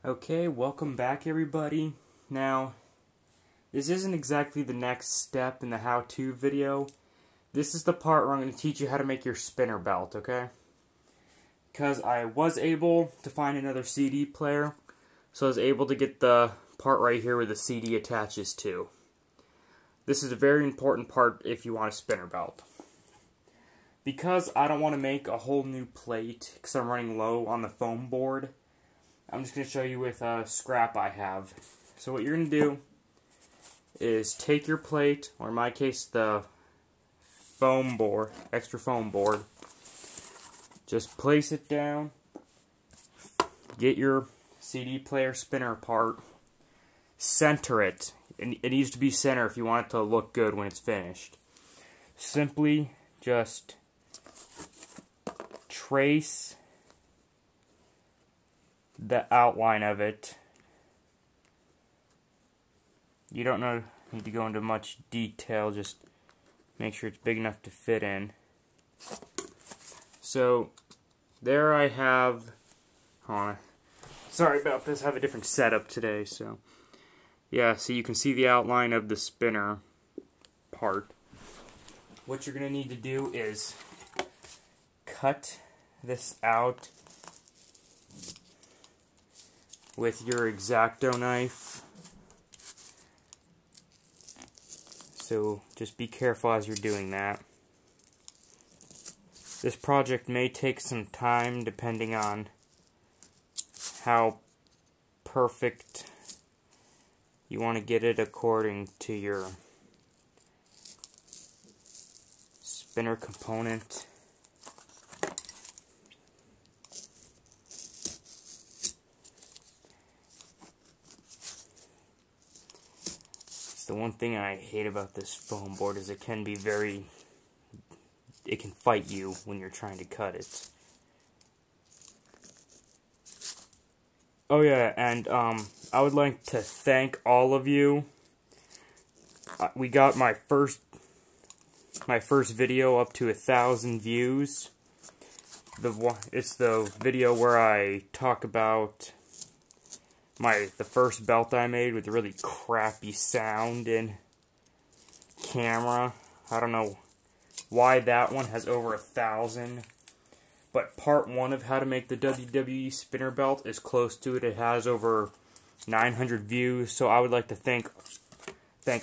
Okay, welcome back everybody. Now, this isn't exactly the next step in the how-to video. This is the part where I'm going to teach you how to make your spinner belt, okay? Because I was able to find another CD player, so I was able to get the part right here where the CD attaches to. This is a very important part if you want a spinner belt. Because I don't want to make a whole new plate, because I'm running low on the foam board, I'm just going to show you with a scrap I have. So what you're going to do is take your plate, or in my case the foam board, extra foam board, just place it down, get your CD player spinner apart, center it. It needs to be center if you want it to look good when it's finished. Simply just trace the outline of it. You don't need to go into much detail, just make sure it's big enough to fit in. So there I have, hold on, sorry about this, I have a different setup today, so yeah, so you can see the outline of the spinner part. What you're going to need to do is cut this out with your X-Acto knife. So just be careful as you're doing that. This project may take some time depending on how perfect you want to get it according to your spinner component. The one thing I hate about this foam board is it can fight you when you're trying to cut it. Oh yeah, and I would like to thank all of you. We got my first video up to 1,000 views. It's the video where I talk about the first belt I made with a really crappy sound and camera. I don't know why that one has over 1,000. But part 1 of how to make the WWE spinner belt is close to it. It has over 900 views. So I would like to thank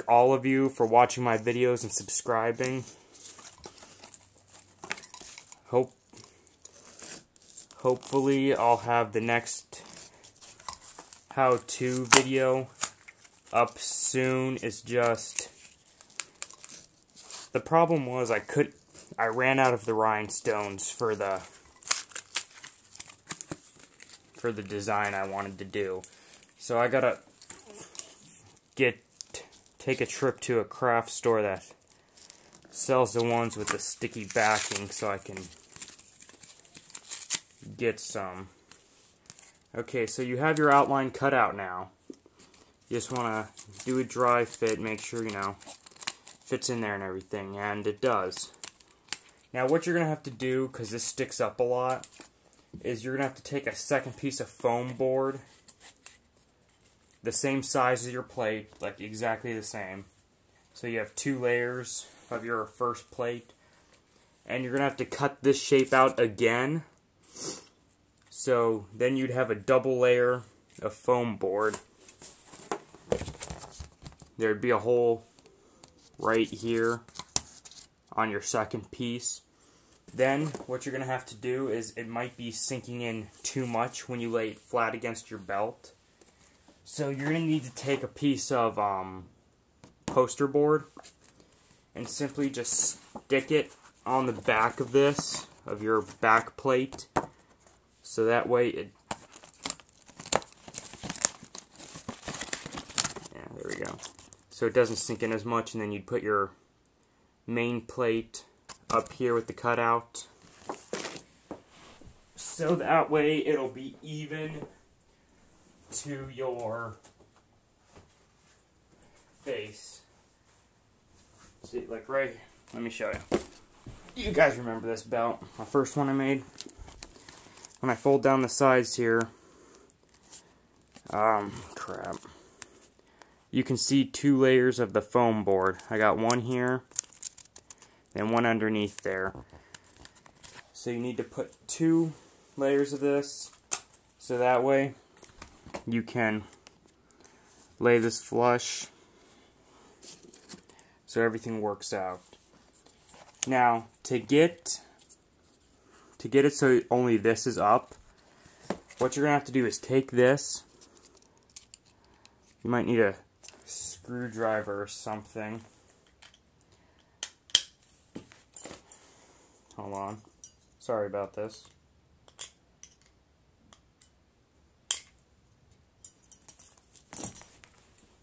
all of you for watching my videos and subscribing. Hopefully I'll have the next how-to video up soon. It's just the problem was I ran out of the rhinestones for the design I wanted to do. So I gotta take a trip to a craft store that sells the ones with the sticky backing so I can get some. Okay, so you have your outline cut out now. You just want to do a dry fit, make sure, fits in there and everything, and it does. Now what you're going to have to do, because this sticks up a lot, is you're going to have to take a second piece of foam board, the same size as your plate, like exactly the same. So you have 2 layers of your first plate, and you're going to have to cut this shape out again. So then you'd have a double layer of foam board. There'd be a hole right here on your second piece. Then what you're going to have to do is, it might be sinking in too much when you lay it flat against your belt. So you're going to need to take a piece of poster board and simply just stick it on the back of your back plate. So that way there we go. So it doesn't sink in as much, and then you'd put your main plate up here with the cutout. So that way it'll be even to your face. See, like right, let me show you. You guys remember this belt, my first one I made? When I fold down the sides here, Crap. You can see 2 layers of the foam board. I got one here, and one underneath there. So you need to put 2 layers of this, so that way you can lay this flush, so everything works out. Now, to get it so only this is up, what you're going to have to do is take this. You might need a screwdriver or something. Hold on. Sorry about this.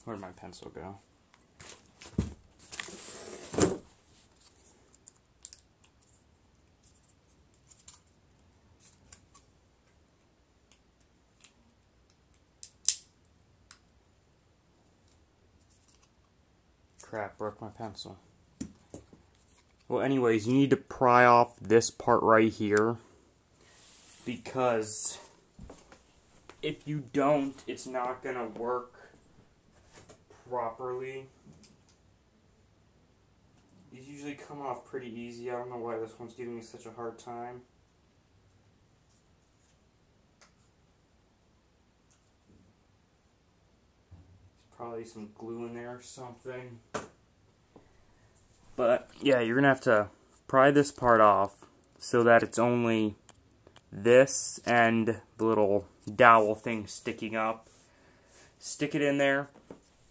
Where'd my pencil go? Crap, broke my pencil. Well, anyways, you need to pry off this part right here, because if you don't, it's not gonna work properly. These usually come off pretty easy. I don't know why this one's giving me such a hard time. There's probably some glue in there or something. But yeah, you're gonna have to pry this part off so that it's only this and the little dowel thing sticking up. Stick it in there,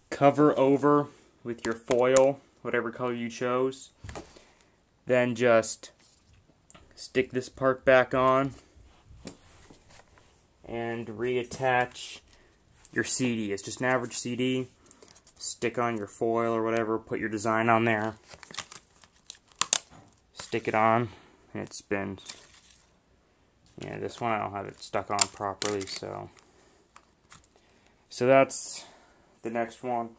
cover over with your foil, whatever color you chose. Then just stick this part back on and reattach your CD. It's just an average CD. Stick on your foil or whatever, put your design on there. Stick it on, and it spins. Yeah, this one I don't have it stuck on properly, so that's the next one.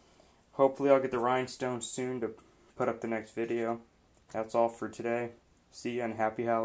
Hopefully I'll get the rhinestones soon to put up the next video. That's all for today. See ya and happy Halloween.